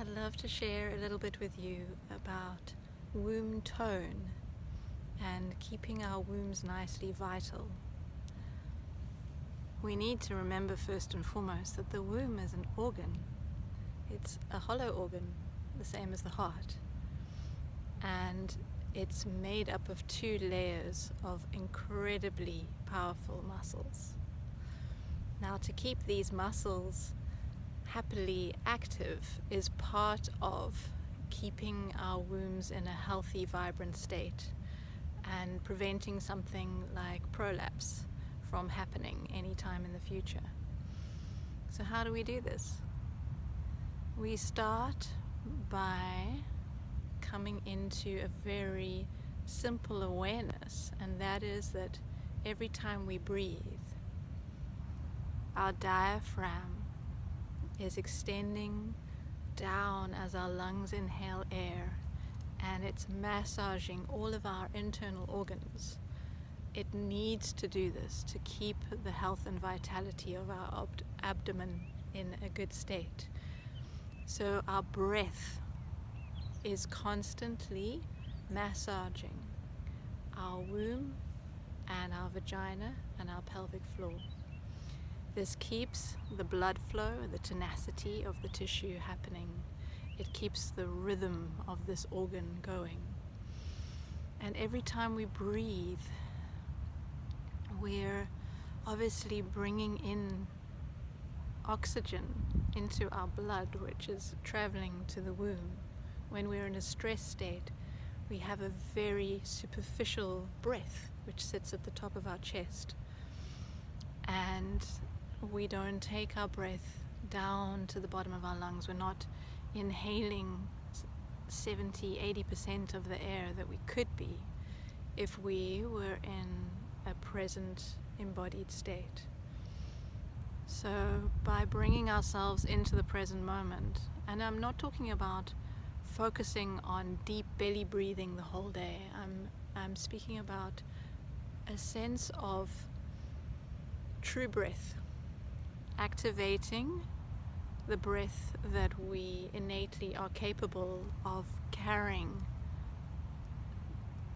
I'd love to share a little bit with you about womb tone and keeping our wombs nicely vital. We need to remember first and foremost that the womb is an organ. It's a hollow organ, the same as the heart. And it's made up of 2 layers of incredibly powerful muscles. Now, to keep these muscles happily active is part of keeping our wombs in a healthy, vibrant state and preventing something like prolapse from happening anytime in the future. So how do we do this? We start by coming into a very simple awareness, and that is that every time we breathe, our diaphragm is extending down as our lungs inhale air, and it's massaging all of our internal organs. It needs to do this to keep the health and vitality of our abdomen in a good state. So our breath is constantly massaging our womb and our vagina and our pelvic floor. This keeps the blood flow, the tenacity of the tissue happening. It keeps the rhythm of this organ going. And every time we breathe, we're obviously bringing in oxygen into our blood, which is traveling to the womb. When we're in a stress state, we have a very superficial breath, which sits at the top of our chest. And we don't take our breath down to the bottom of our lungs. We're not inhaling 70-80% of the air that we could be if we were in a present embodied state. So by bringing ourselves into the present moment, and I'm not talking about focusing on deep belly breathing the whole day, I'm speaking about a sense of true breath, activating the breath that we innately are capable of carrying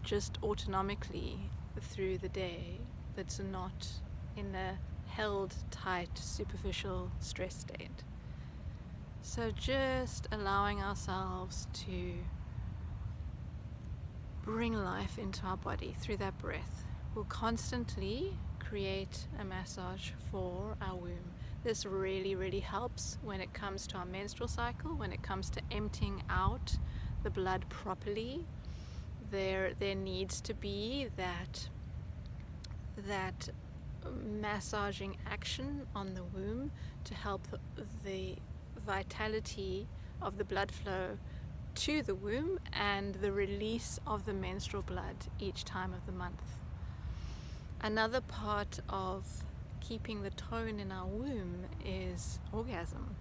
just autonomically through the day, that's not in a held tight superficial stress state. So just allowing ourselves to bring life into our body through that breath will constantly create a massage for our womb. This really, really helps when it comes to our menstrual cycle, when it comes to emptying out the blood properly. There needs to be that massaging action on the womb to help the vitality of the blood flow to the womb and the release of the menstrual blood each time of the month. Another part of keeping the tone in our womb is orgasm.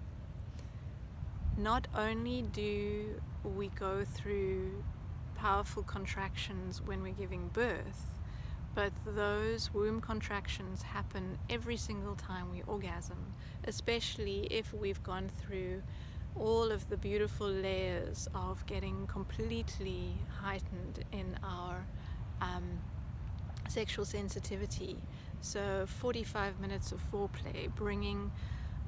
Not only do we go through powerful contractions when we're giving birth, but those womb contractions happen every single time we orgasm, especially if we've gone through all of the beautiful layers of getting completely heightened in our sexual sensitivity. So 45 minutes of foreplay, bringing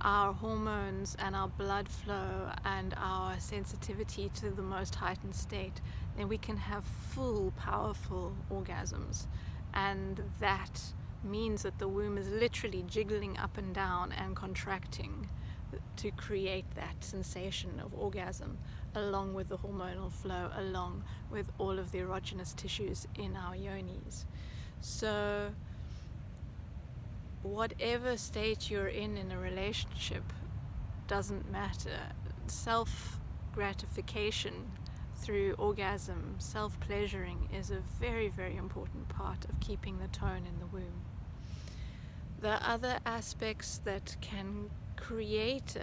our hormones and our blood flow and our sensitivity to the most heightened state, then we can have full, powerful orgasms. And that means that the womb is literally jiggling up and down and contracting to create that sensation of orgasm, along with the hormonal flow, along with all of the erogenous tissues in our yonis. So whatever state you're in a relationship doesn't matter. Self-gratification through orgasm, self-pleasuring, is a very, very important part of keeping the tone in the womb. The other aspects that can create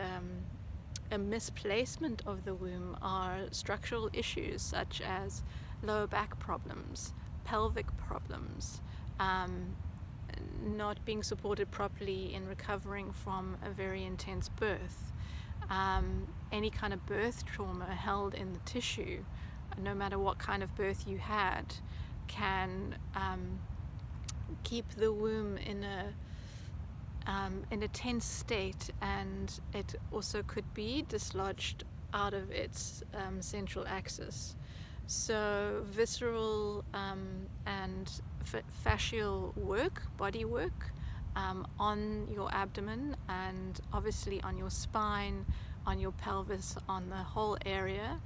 a misplacement of the womb are structural issues such as lower back problems, pelvic problems, not being supported properly in recovering from a very intense birth, any kind of birth trauma held in the tissue, no matter what kind of birth you had, can keep the womb in a tense state, and it also could be dislodged out of its central axis. So visceral and fascial work, body work, on your abdomen and obviously on your spine, on your pelvis, on the whole area,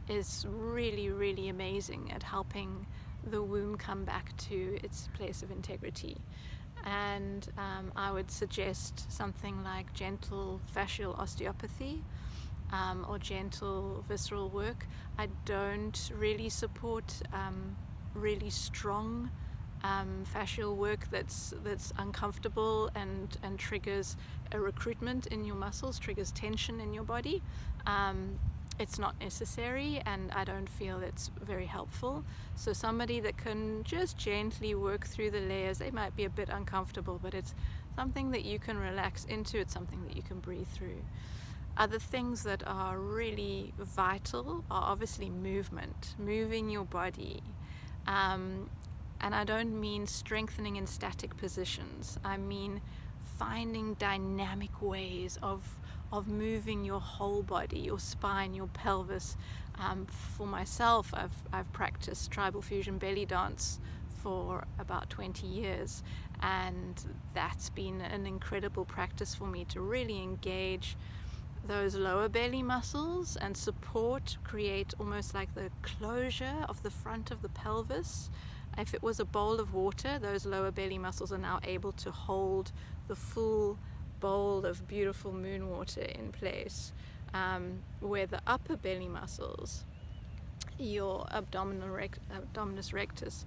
is really, really amazing at helping the womb come back to its place of integrity. And I would suggest something like gentle fascial osteopathy, or gentle visceral work. I don't really support really strong fascial work that's uncomfortable and triggers a recruitment in your muscles, triggers tension in your body. It's not necessary, and I don't feel it's very helpful. So somebody that can just gently work through the layers, they might be a bit uncomfortable, but it's something that you can relax into, it's something that you can breathe through. Other things that are really vital are obviously movement, moving your body. And I don't mean strengthening in static positions. I mean finding dynamic ways of moving your whole body, your spine, your pelvis. For myself, I've practiced tribal fusion belly dance for about 20 years, and that's been an incredible practice for me to really engage those lower belly muscles and create almost like the closure of the front of the pelvis. If it was a bowl of water, those lower belly muscles are now able to hold the full bowl of beautiful moon water in place, where the upper belly muscles, your abdominus rectus,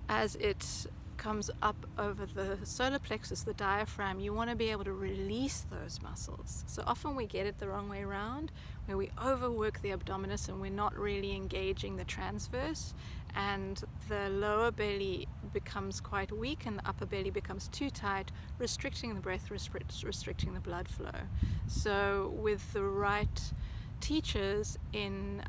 as it comes up over the solar plexus, the diaphragm, you want to be able to release those muscles. So often we get it the wrong way around, where we overwork the abdominis and we're not really engaging the transverse, and the lower belly becomes quite weak and the upper belly becomes too tight, restricting the breath, restricting the blood flow. So with the right teachers in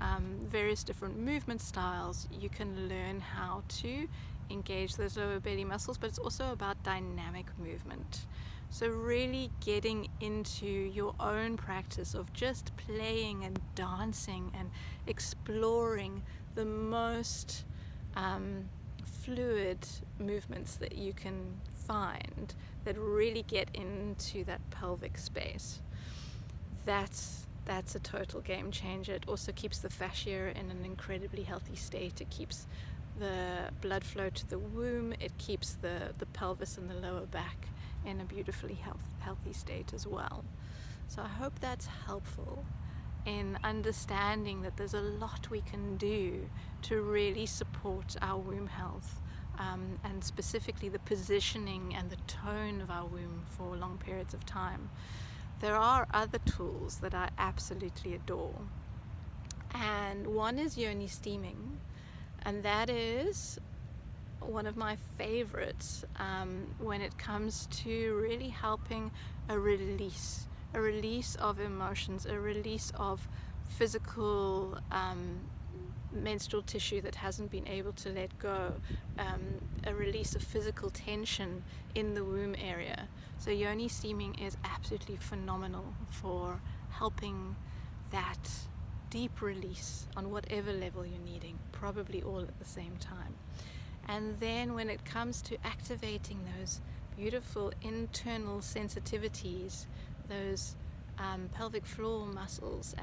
various different movement styles, you can learn how to engage those lower belly muscles, but it's also about dynamic movement. So really getting into your own practice of just playing and dancing and exploring the most fluid movements that you can find that really get into that pelvic space. That's a total game changer. It also keeps the fascia in an incredibly healthy state. It keeps the blood flow to the womb. It keeps the pelvis and the lower back in a beautifully healthy state as well. So I hope that's helpful in understanding that there's a lot we can do to really support our womb health, and specifically the positioning and the tone of our womb for long periods of time. There are other tools that I absolutely adore, and one is Yoni steaming, and that is one of my favorites when it comes to really helping a release of emotions, a release of physical menstrual tissue that hasn't been able to let go, a release of physical tension in the womb area. So Yoni steaming is absolutely phenomenal for helping that deep release on whatever level you're needing, probably all at the same time. And then when it comes to activating those beautiful internal sensitivities, those pelvic floor muscles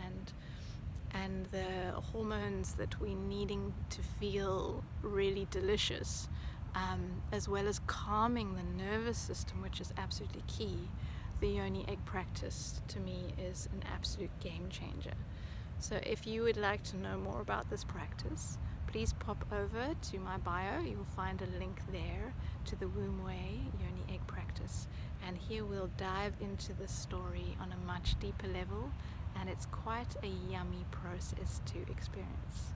and the hormones that we're needing to feel really delicious, as well as calming the nervous system, which is absolutely key, the Yoni egg practice to me is an absolute game changer. So if you would like to know more about this practice, please pop over to my bio. You'll find a link there to the Womb Way Yoni egg practice. And here we'll dive into the story on a much deeper level, and it's quite a yummy process to experience.